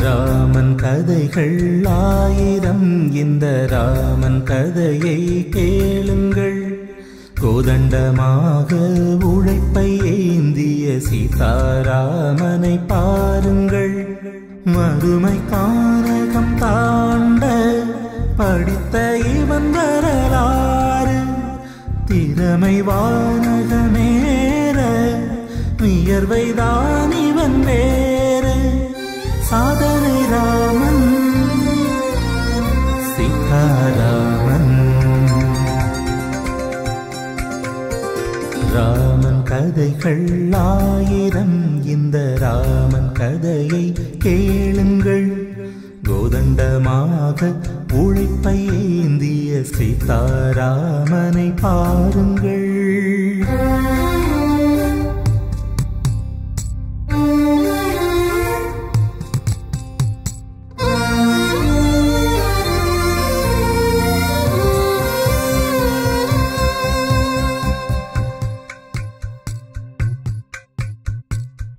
ராமன் கதைகள் ஆயிரம், இந்த ராமன் கதையை கேளுங்கள். கோதண்டமாக உழைப்பை ஏந்திய சீதாராமனை பாருங்கள். மறுமை கானகம் தாண்ட படித்த இவன் வரலாறு, திறமை வானகமேற வியர்வைதான் இவன் வேறு. சாதனை ராமன் சீதாராமன். ராமன் கதைகள் ஆயிரம், இந்த ராமன் கதையை கேளுங்கள். கோதண்டமாக உழைப்பை ஏந்திய சீதாராமனை பாருங்கள்.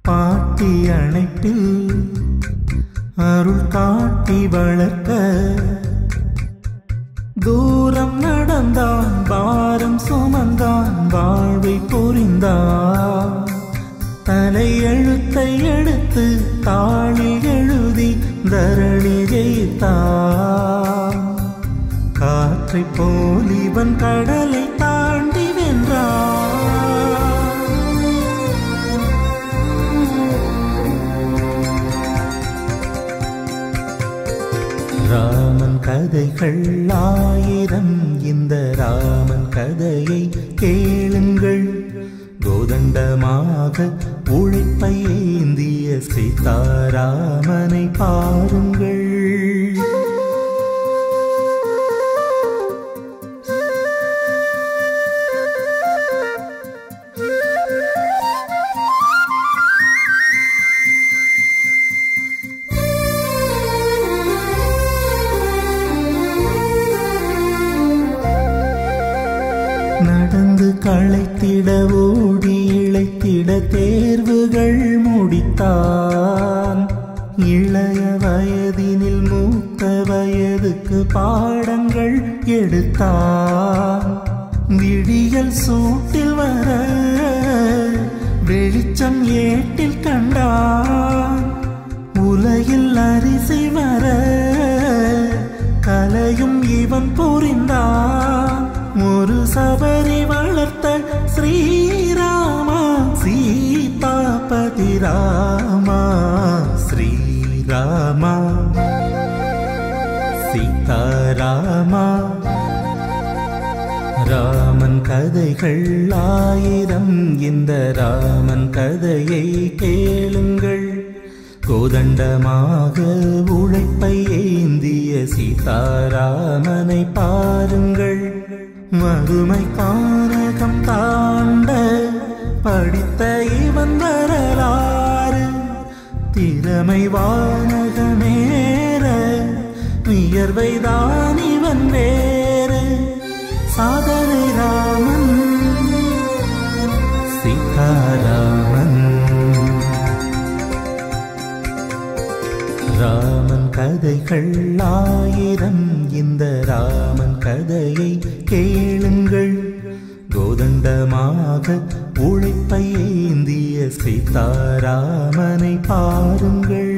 பாட்டி அணைப்பில் அருள் காட்டி வளர்க்க, தூரம் நடந்தான் பாரம் சுமந்தான் வாழ்வை புரிந்தான். தலை எழுத்தை எடுத்து தாளில் எழுதி தரணி ஜெயித்தான். காற்றை போல் இவன் கடலை தாண்டி வென்றான். ராமன் கதைகள் ஆயிரம், இந்த ராமன் கதையை கேளுங்கள். கோதண்டமாக உழைப்பை ஏந்திய சீதாராமனை பாருங்கள். நடந்து களைத்திட ஓடி இழைத்திட தேர்வுகள் முடித்தான். இளைய வயதினில் மூத்த வயதுக்கு பாடங்கள் எடுத்தான். விடியல் சூட்டில் வர வெளிச்சம் ஏட்டில் கண்டான். உலகில் அரிசி வர கலையும் இவன் புரிந்தான். ஒரு சபரி வளர்த்த ஸ்ரீராமா, சீதாபதி ராமா. ஸ்ரீராமா சீதாராமா. ராமன் கதைகள் ஆயிரம், இந்த ராமன் கதையை கேளுங்கள். கோதண்டமாக உழைப்பை ஏந்திய சீதாராமனை பாருங்கள். மறுமை கானகம் தாண்ட படித்த இவன் வரலாறு, திறமை வானகமேற வியர்வைதான் இவன் வேறு. சாதனை ராமன் சீதாராமன். ராமன் கதைகள் ஆயிரம், இந்த ராமன் கதையை கேளுங்கள். கோதண்டமாக உழைப்பை ஏந்திய சீதாராமனை பாருங்கள்.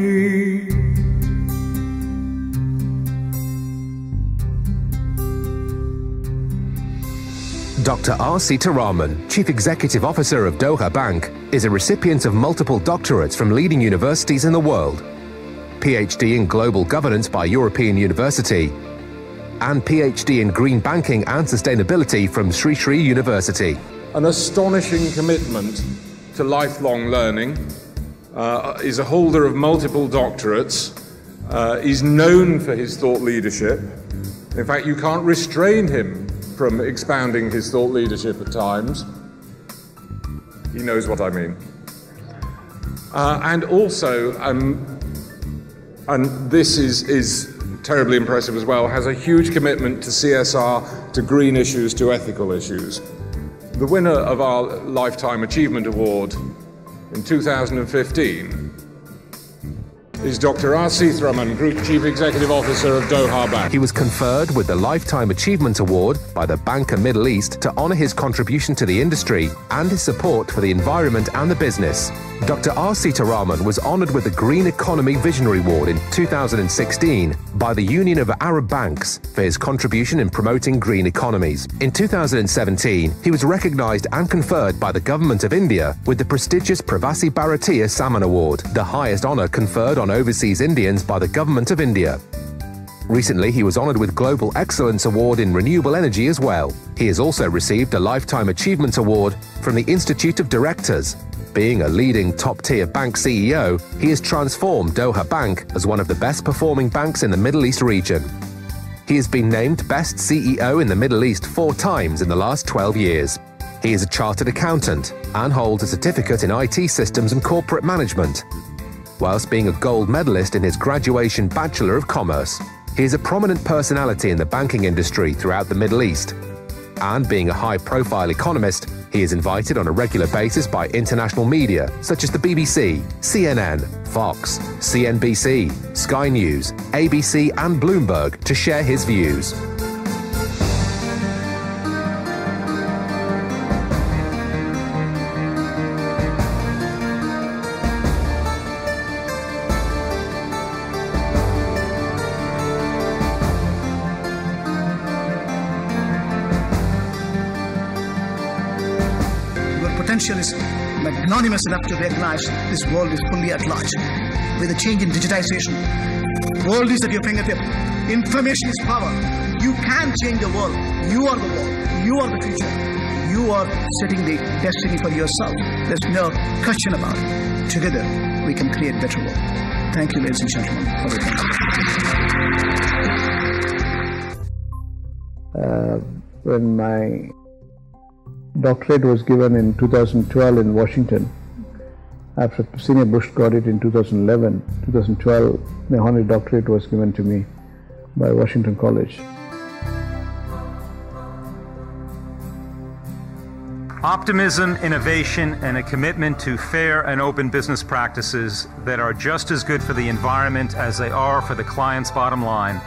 Dr.Seetharaman, Chief Executive Officer of Doha Bank, is a recipient of multiple doctorates from leading universities in the world. PhD in Global Governance by European University, and PhD in Green Banking and Sustainability from Sri Sri University. An astonishing commitment to lifelong learning, is a holder of multiple doctorates, is known for his thought leadership. In fact, you can't restrain him from expounding his thought leadership at times. He knows what I mean. And also, and this is terribly impressive as well, has a huge commitment to CSR, to green issues, to ethical issues. The winner of our Lifetime Achievement Award in 2015 is Dr.Seetharaman, Group Chief Executive Officer of Doha Bank. He was conferred with the Lifetime Achievement Award by the Bank of Middle East to honor his contribution to the industry and his support for the environment and the business. Dr. Seetharaman was honored with the Green Economy Visionary Award in 2016 by the Union of Arab Banks for his contribution in promoting green economies. In 2017, he was recognized and conferred by the Government of India with the prestigious Pravasi Bharatiya Samman Award, the highest honor conferred on overseas Indians by the Government of India. Recently, he was honored with Global Excellence Award in Renewable Energy as well. He has also received a Lifetime Achievement Award from the Institute of Directors. Being a leading top-tier bank CEO, he has transformed Doha Bank as one of the best-performing banks in the Middle East region. He has been named Best CEO in the Middle East 4 times in the last 12 years. He is a chartered accountant and holds a certificate in IT systems and corporate management, whilst being a gold medalist in his graduation Bachelor of Commerce. He is a prominent personality in the banking industry throughout the Middle East. And being a high-profile economist, he is invited on a regular basis by international media such as the BBC, CNN, Fox, CNBC, Sky News, ABC and Bloomberg to share his views. Potential is magnanimous enough to recognize this world is fully at large. With the change in digitization, the world is at your fingertip. Information is power. You can change the world. You are the world. You are the future. You are setting the destiny for yourself. There's no question about it. Together, we can create a better world. Thank you, ladies and gentlemen, for your attention. When my doctorate was given in 2012 in Washington. After Senior Bush got it in 2011, 2012, the honorary doctorate was given to me by Washington College. Optimism, innovation, and a commitment to fair and open business practices that are just as good for the environment as they are for the client's bottom line.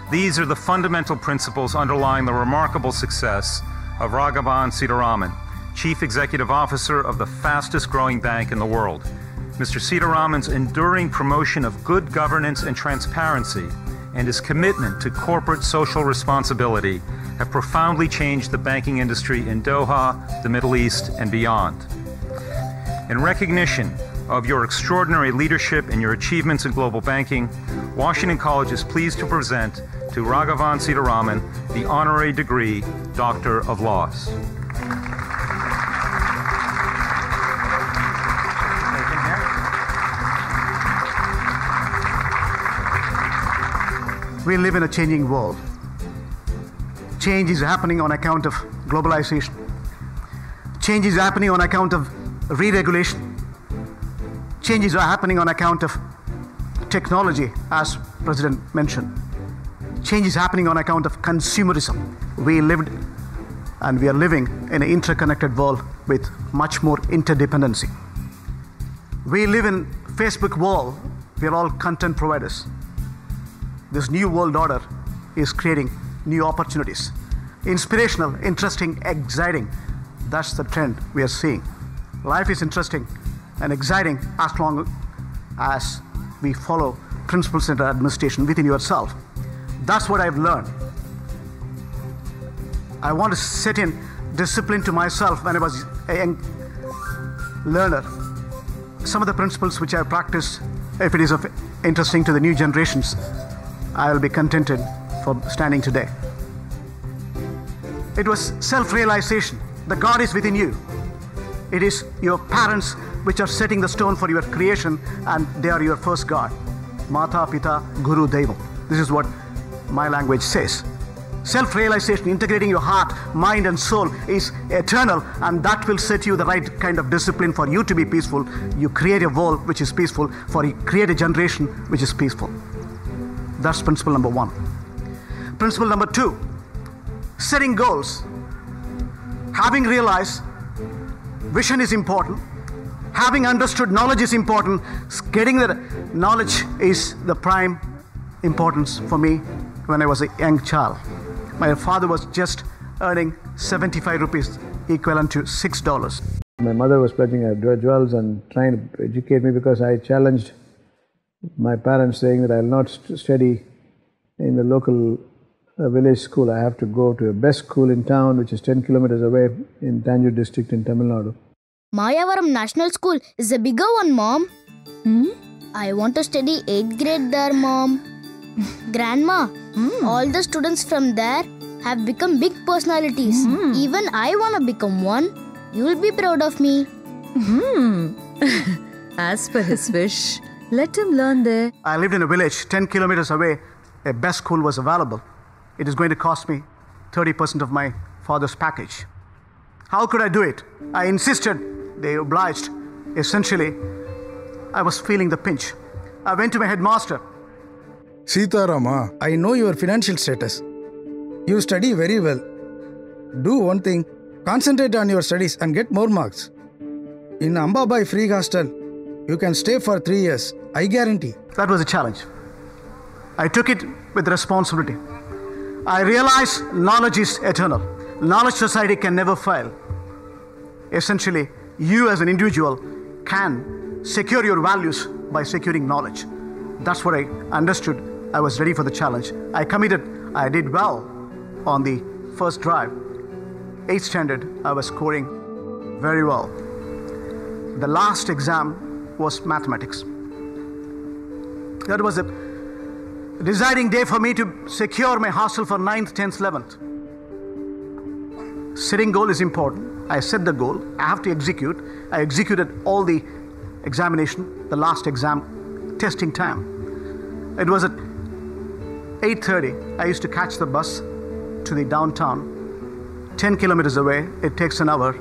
These are the fundamental principles underlying the remarkable success of Raghavan Seetharaman, Chief Executive Officer of the fastest growing bank in the world. Mr. Seetharaman's enduring promotion of good governance and transparency and his commitment to corporate social responsibility have profoundly changed the banking industry in Doha, the Middle East, and beyond. In recognition of your extraordinary leadership and your achievements in global banking, Washington College is pleased to present to Raghavan Seetharaman the honorary degree Doctor of Laws. We live in a changing world. Change is happening on account of globalization. Change is happening on account of re-regulation. Changes are happening on account of technology, as President mentioned. Change is happening on account of consumerism. We lived and we are living in an interconnected world with much more interdependency. We live in a Facebook world. We are all content providers. This new world order is creating new opportunities. Inspirational, interesting, exciting. That's the trend we are seeing. Life is interesting and exciting as long as we follow principle-centered administration within yourself. That's what I've learned. I want to set in discipline to myself when I was a young learner. Some of the principles which I practiced, if it is of interesting to the new generations, I will be contented for standing today. It was self-realization. The God is within you. It is your parents which are setting the stone for your creation, and they are your first God. Mata, Pita, Guru, Devam. This is what my language says. Self-realization, integrating your heart, mind and soul is eternal, and that will set you the right kind of discipline for you to be peaceful. You create a world which is peaceful, you create a generation which is peaceful. That's principle number 1. Principle number 2, setting goals. Having realized vision is important, having understood knowledge is important, getting the knowledge is the prime importance for me when I was a young child. My father was just earning 75 rupees, equivalent to $6. My mother was pledging her jewels and trying to educate me because I challenged my parents, saying that I will not study in the local village school. I have to go to a best school in town, which is 10 kilometers away in Tanjore district in Tamil Nadu. Mayavaram National School is a bigger one, Mom. I want to study 8th grade there, Mom. Grandma, all the students from there have become big personalities. Even I want to become one. You will be proud of me. As per his wish, let him learn there. I lived in a village 10 kilometers away. A best school was available. It is going to cost me 30% of my father's package. How could I do it? I insisted. They obliged. Essentially, I was feeling the pinch. I went to my headmaster. Seetharama, I know your financial status. You study very well. Do one thing, concentrate on your studies and get more marks. In Ambabai Free Hostel, you can stay for 3 years. I guarantee. That was a challenge. I took it with responsibility. I realized knowledge is eternal. Knowledge society can never fail. Essentially, you as an individual can secure your values by securing knowledge. That's what I understood. I was ready for the challenge. I committed. I did well on the first drive. 8th standard, I was scoring very well. The last exam was mathematics. That was a deciding day for me to secure my hostel for 9th, 10th, 11th. Setting goal is important. I set the goal. I have to execute. I executed all the examination, the last exam, testing time. It was at 8:30. I used to catch the bus to the downtown, 10 kilometers away. It takes an hour.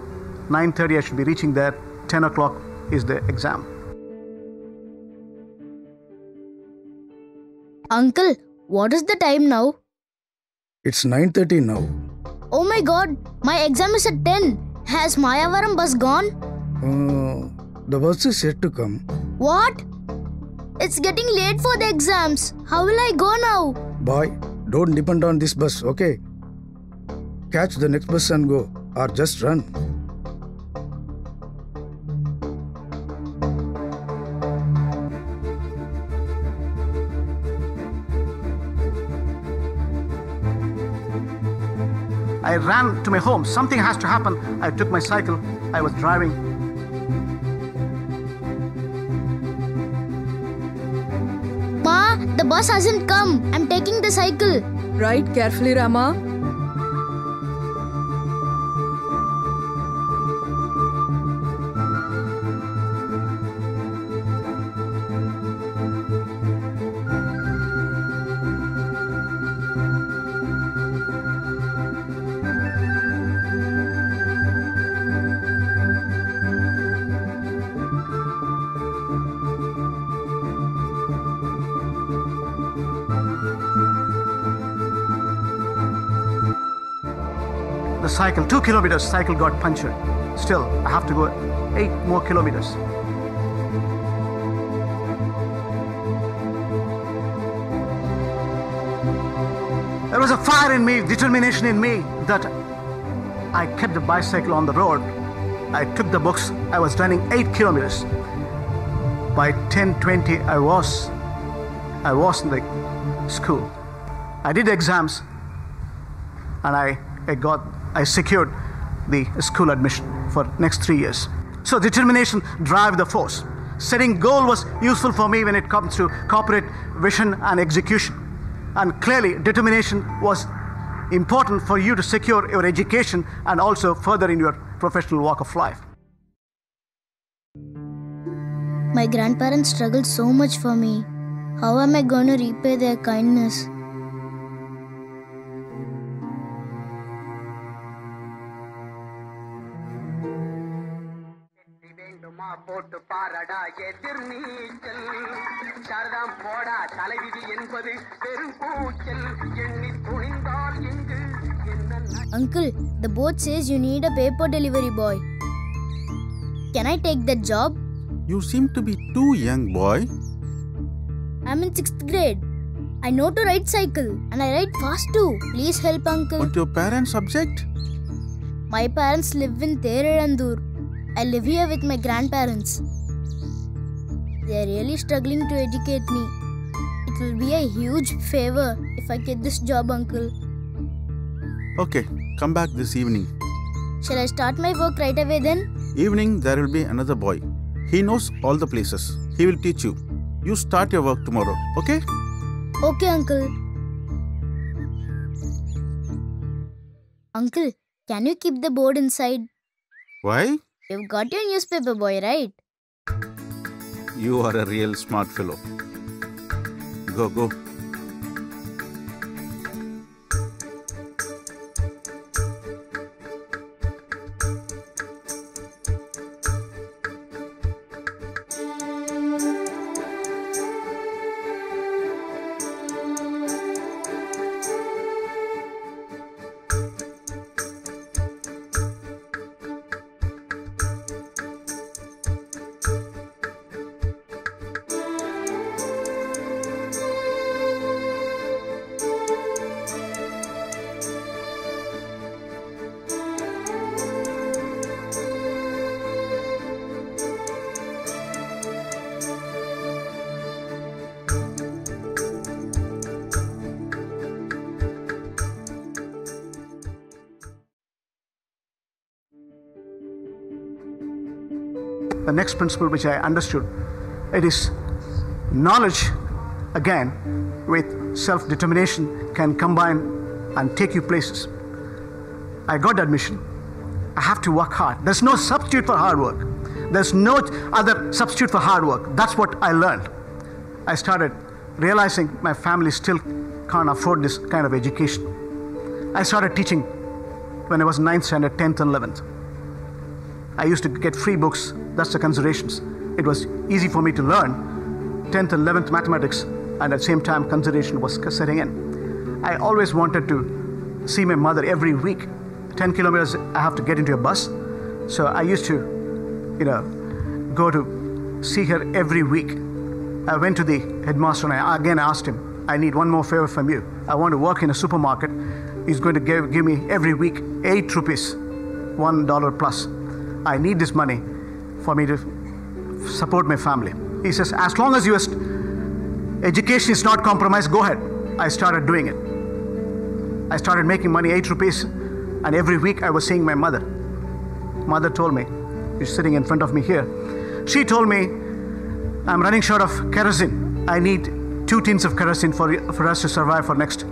9:30 I should be reaching there. 10 o'clock is the exam. Uncle, what is the time now? It's 9:30 now. Oh my God, my exam is at 10. Has Mayavaram bus gone? The bus is yet to come. What? It's getting late for the exams. How will I go now? Boy, don't depend on this bus, okay? Catch the next bus and go, or just run. I ran to my home. Something has to happen. I took my cycle. I was driving. Ma, the bus hasn't come. I'm taking the cycle. Ride carefully, Rama. The cycle, 2 kilometers, cycle got punctured. Still, I have to go 8 more kilometers. There was a fire in me, determination in me, that I kept the bicycle on the road. I took the books. I was running 8 kilometers. By 10:20, I was in the school. I did exams, and I secured the school admission for next 3 years. So determination drive the force. Setting goal was useful for me when it comes to corporate vision and execution. And clearly, determination was important for you to secure your education and also further in your professional walk of life. My grandparents struggled so much for me. How am I going to repay their kindness? Uncle, the board says you need a paper delivery boy. Can I take that job? You seem to be too young, boy. I'm in 6th grade. I know to ride cycle and I ride fast too. Please help, uncle. Won't your parents object? My parents live in Thererandur. I live here with my grandparents. They are really struggling to educate me. It will be a huge favor if I get this job, uncle. Okay, come back this evening. Shall I start my work right away then? Evening, there will be another boy. He knows all the places. He will teach you. You start your work tomorrow, okay? Okay, uncle. Uncle, can you keep the board inside? Why? You've got your newspaper boy, right? You are a real smart fellow. Go. The next principle which I understood, it is knowledge, again, with self-determination can combine and take you places. I got admission. I have to work hard. There's no substitute for hard work. There's no other substitute for hard work. That's what I learned. I started realizing my family still can't afford this kind of education. I started teaching when I was 9th standard, 10th and 11th. I used to get free books. That's the considerations. It was easy for me to learn 10th and 11th mathematics, and at the same time consideration was setting in. I always wanted to see my mother every week. 10 kilometers I have to get into a bus. So I used to, go to see her every week. I went to the headmaster and I again asked him, I need one more favor from you. I want to work in a supermarket. He's going to give me every week 8 rupees, $1 plus. I need this money for me to support my family. He says, as long as your education is not compromised, go ahead. I started doing it. I started making money, 8 rupees, and every week I was seeing my mother. Mother told me, she's sitting in front of me here. She told me, I'm running short of kerosene. I need 2 tins of kerosene for us to survive for next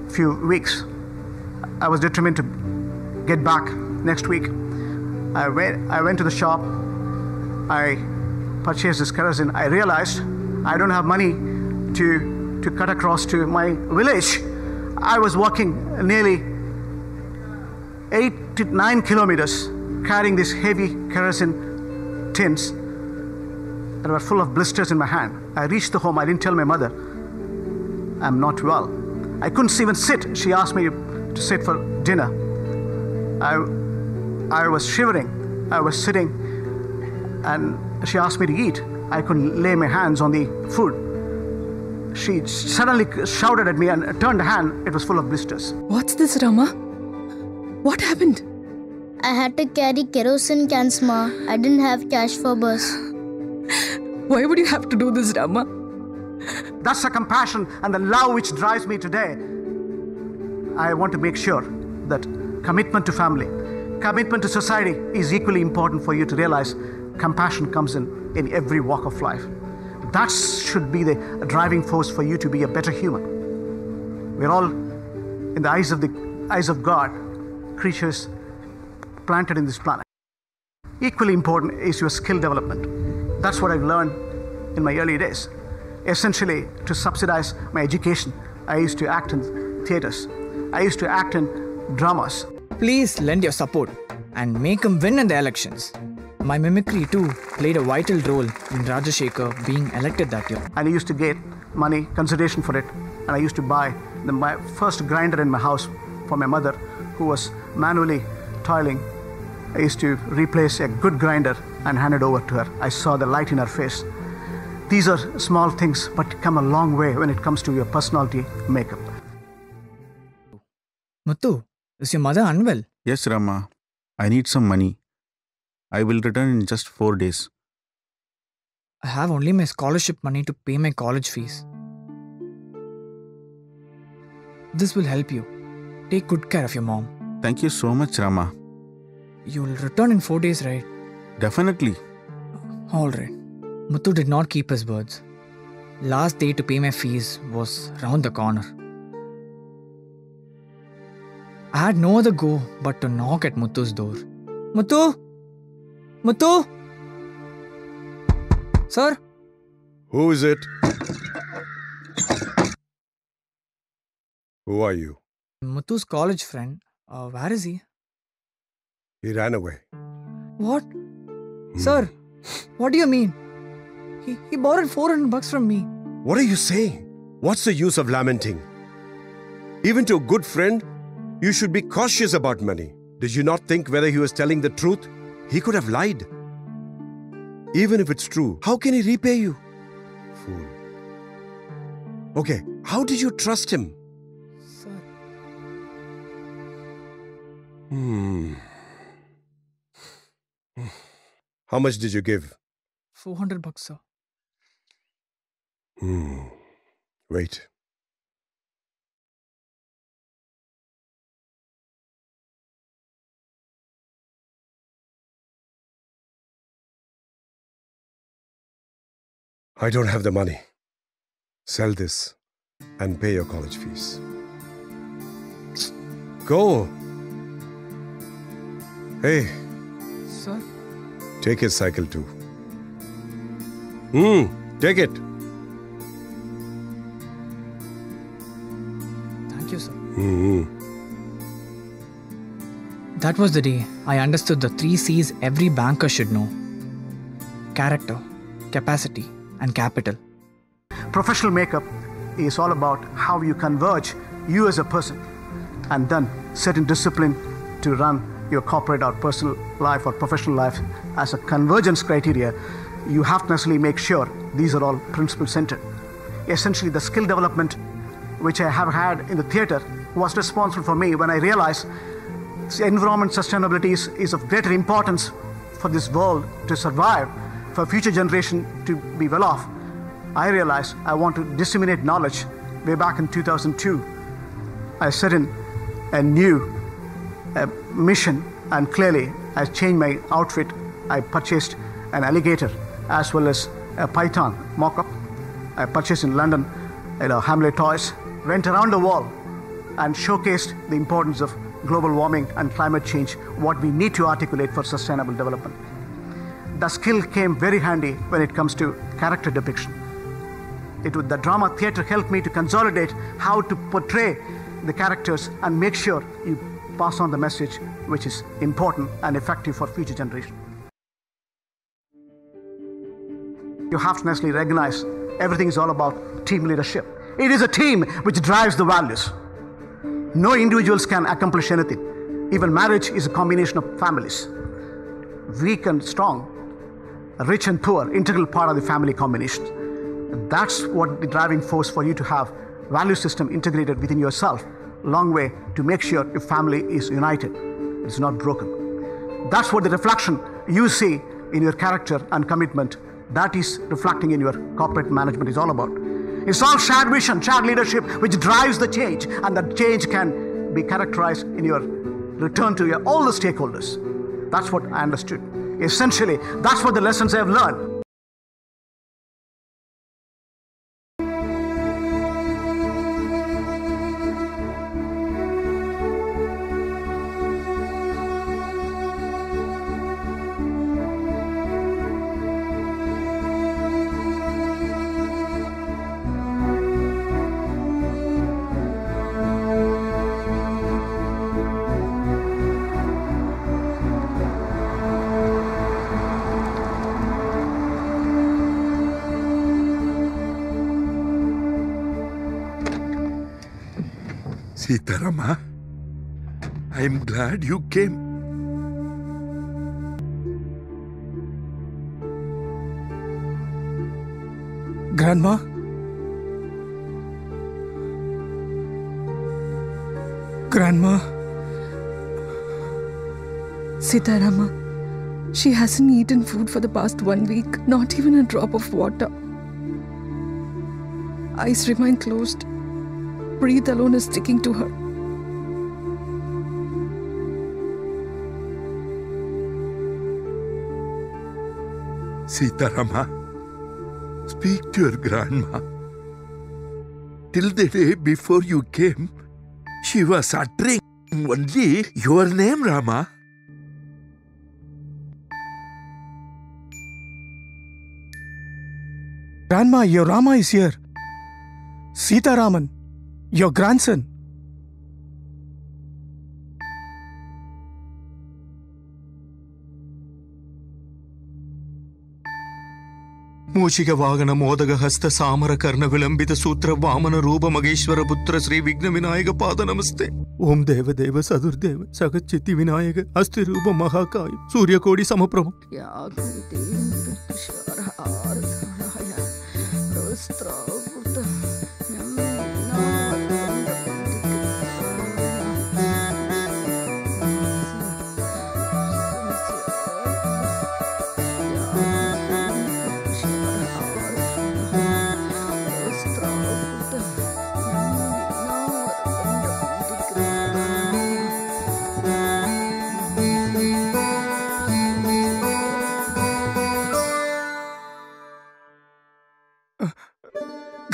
few weeks. I was determined to get back next week. I went to the shop. I purchased this kerosene. I realized I don't have money to cut across to my village. I was walking nearly 8 to 9 kilometers carrying these heavy kerosene tins that were full of blisters in my hand. I reached the home. I didn't tell my mother I'm not well. I couldn't even sit. She asked me to sit for dinner. I was shivering. I was sitting and she asked me to eat. I couldn't lay my hands on the food. She suddenly shouted at me and turned the hand. It was full of blisters. What's this, Rama? What happened? I had to carry kerosene cans, Ma. I didn't have cash for bus. Why would you have to do this, Rama? That's the compassion and the love which drives me today. I want to make sure that commitment to family, commitment to society is equally important for you to realize compassion comes in in every walk of life. That should be the driving force for you to be a better human. We're all, in the eyes of God, creatures planted in this planet. Equally important is your skill development. That's what I've learned in my early days. Essentially, to subsidize my education, I used to act in theaters. I used to act in dramas. Please lend your support and make him win in the elections. My mimicry too played a vital role in Rajashekhar being elected that year. And I used to get money, consideration for it, and I used to buy my first grinder in my house for my mother, who was manually toiling. I used to replace a good grinder and hand it over to her. I saw the light in her face. These are small things, but come a long way when it comes to your personality makeup. Muthu, is your mother unwell? Yes, Rama. I need some money. I will return in just 4 days. I have only my scholarship money to pay my college fees. This will help you. Take good care of your mom. Thank you so much, Rama. You will return in 4 days, right? Definitely. Alright. Muthu did not keep his words. Last day to pay my fees was round the corner. I had no other go but to knock at Muthu's door. Muthu! Muthu! Sir? Who is it? Who are you? Muthu's college friend. Where is he? He ran away. What? Sir, what do you mean? He borrowed $400 from me. What are you saying? What's the use of lamenting? Even to a good friend, you should be cautious about money. Did you not think whether he was telling the truth? He could have lied. Even if it's true, how can he repay you? Fool. Okay, how did you trust him? Sir. How much did you give? $400, sir. Wait. I don't have the money. Sell this and pay your college fees. Go. Hey. Sir? Take his cycle too. Take it. Thank you, sir. That was the day I understood the 3 C's every banker should know. Character, capacity, and capital. Professional makeup is all about how you converge you as a person and then set in discipline to run your corporate or personal life or professional life as a convergence criteria. You have to necessarily make sure these are all principle centered. Essentially, the skill development which I have had in the theater was responsible for me when I realized environment sustainability is of greater importance for this world to survive, for future generation to be well off. I realized I want to disseminate knowledge. Way back in 2002, I set in a new mission, and clearly I changed my outfit. I purchased an alligator as well as a python mock-up. I purchased in London, Hamlet toys, went around the world and showcased the importance of global warming and climate change, what we need to articulate for sustainable development. The skill came very handy when it comes to character depiction. The drama theater helped me to consolidate how to portray the characters and make sure you pass on the message which is important and effective for future generation. You have to necessarily recognize everything is all about team leadership. It is a team which drives the values. No individuals can accomplish anything. Even marriage is a combination of families. Weak and strong, rich and poor, integral part of the family combination. That's what the driving force for you to have value system integrated within yourself. Long way to make sure your family is united. It's not broken. That's what the reflection you see in your character and commitment, that is reflecting in your corporate management is all about. It's all shared vision, shared leadership, which drives the change, and that change can be characterized in your return to all the stakeholders. That's what I understood. Essentially, that's what the lessons I have learned. Seetharama, I'm glad you came. Grandma? Grandma? Seetharama, she hasn't eaten food for the past 1 week, not even a drop of water. Eyes remain closed. Breath alone is sticking to her. Seetharama, speak to your grandma. Till the day before you came, she was uttering only your name, Rama. Grandma, your Rama is here. Seetharaman, your grandson. ಮೂಷಿಕ ವಾಗನ ಮೋದಗ ಹಸ್ತ ಸಾಮರ ಕರ್ಣ ವಿಳಂಬಿತ ಸೂತ್ರ ವಾಮನ ರೂಪ ಮಗೇಶ್ವರ ಪುತ್ರ ಶ್ರೀ ವಿಘ್ನ ವಿನಾಯಕ ಪಾದ ನಮಸ್ತೆ. ಓಂ ದೇವ ದೇವ ಸದುರ್ದೇವ ಸಗಚ್ಚಿತಿ ವಿನಾಯಕ ಅಸ್ಥಿ ರೂಪ ಮಹಾಕಾಯ ಸೂರ್ಯಕೋಡಿ ಸಮಪ್ರಭ.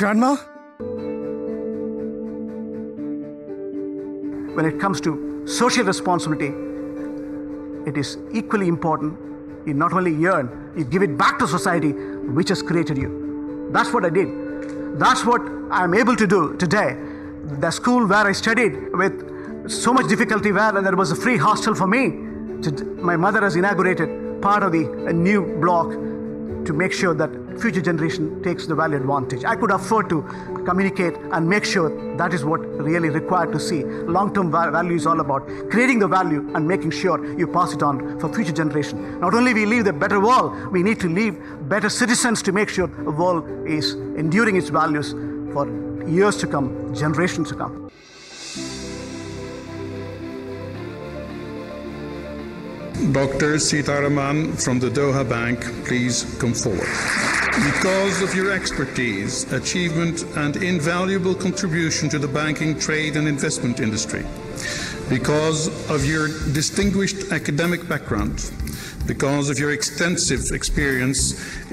Grandma? When it comes to social responsibility, it is equally important. You not only earn, you give it back to society which has created you. That's what I did. That's what I'm able to do today. The school where I studied with so much difficulty, where there was a free hostel for me, my mother has inaugurated part of the new block to make sure that future generation takes the value advantage. I could afford to communicate and make sure that is what really required to see. Long-term value is all about creating the value and making sure you pass it on for future generation. Not only we leave the better world, we need to leave better citizens to make sure the world is enduring its values for years to come, generations to come. Dr.Seetharaman from the Doha Bank, please come forward. Because of your expertise, achievement and invaluable contribution to the banking, trade and investment industry, because of your distinguished academic background, because of your extensive experience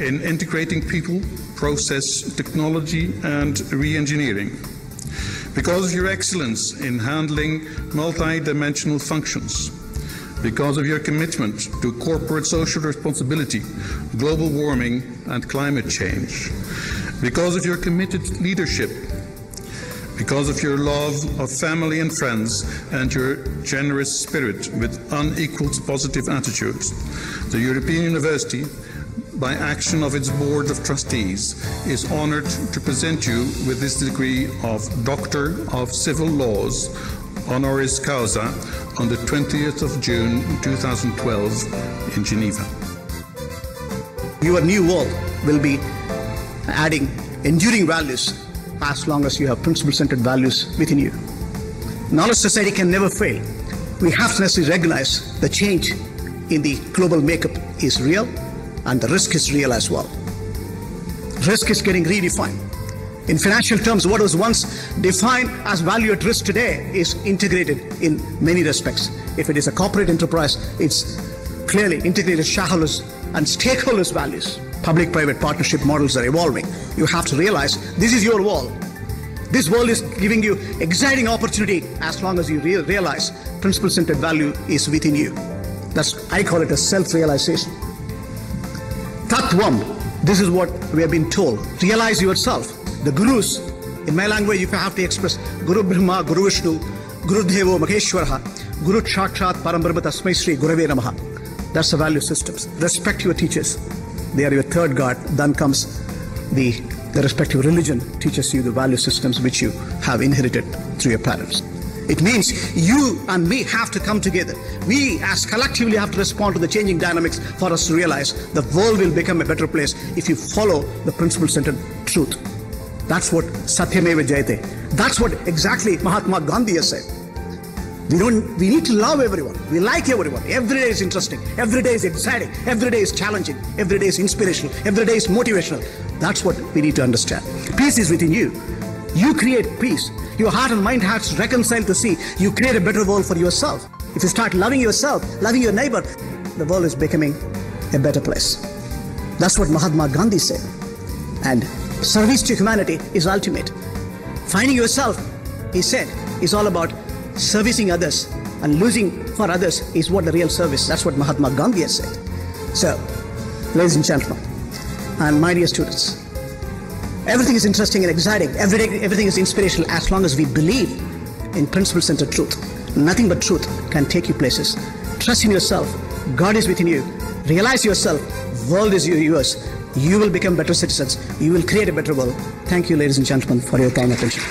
in integrating people, process, technology and re-engineering, because of your excellence in handling multi-dimensional functions, because of your commitment to corporate social responsibility, global warming and climate change, because of your committed leadership, because of your love of family and friends and your generous spirit with unequaled positive attitudes, the European University, by action of its Board of Trustees, is honored to present you with this degree of Doctor of Civil Laws, honoris causa, on the 20th of June 2012 in Geneva. Your new world will be adding enduring values as long as you have principle-centered values within you. Knowledge society can never fail. We have to necessarily recognize the change in the global makeup is real and the risk is real as well. Risk is getting redefined. In financial terms, what was once defined as value at risk today is integrated in many respects. If it is a corporate enterprise, it's clearly integrated shareholders and stakeholders' values. Public-private partnership models are evolving. You have to realize this is your world. This world is giving you exciting opportunity as long as you realize principle-centered value is within you. I call it a self-realization. Tattvam, this is what we have been told. Realize yourself. The gurus, in my language, if I have to express Guru Brahma, Guru Vishnu, Guru Devo Maheshwaraha, Guru Sakshat Parambrahma Tasmai Shri Gurave Namaha. That's the value systems. Respect your teachers. They are your third guard. Then comes the respective religion teaches you the value systems which you have inherited through your parents. It means you and me have to come together. We as collectively have to respond to the changing dynamics for us to realize the world will become a better place if you follow the principle-centered truth. That's what Satyameva Jayate. That's what exactly Mahatma Gandhi has said. We need to love everyone. We like everyone. Every day is interesting. Every day is exciting. Every day is challenging. Every day is inspirational. Every day is motivational. That's what we need to understand. Peace is within you. You create peace. Your heart and mind has to reconcile to see you create a better world for yourself. If you start loving yourself, loving your neighbor, the world is becoming a better place. That's what Mahatma Gandhi said. And service to humanity is ultimate. Finding yourself, he said, is all about servicing others, and losing for others is what the real service. That's what Mahatma Gandhi has said. So, ladies and gentlemen, and my dear students, everything is interesting and exciting. Everything is inspirational as long as we believe in principle-centered truth. Nothing but truth can take you places. Trust in yourself. God is within you. Realize yourself. World is yours. You will become better citizens. You will create a better world. Thank you, ladies and gentlemen, for your kind attention.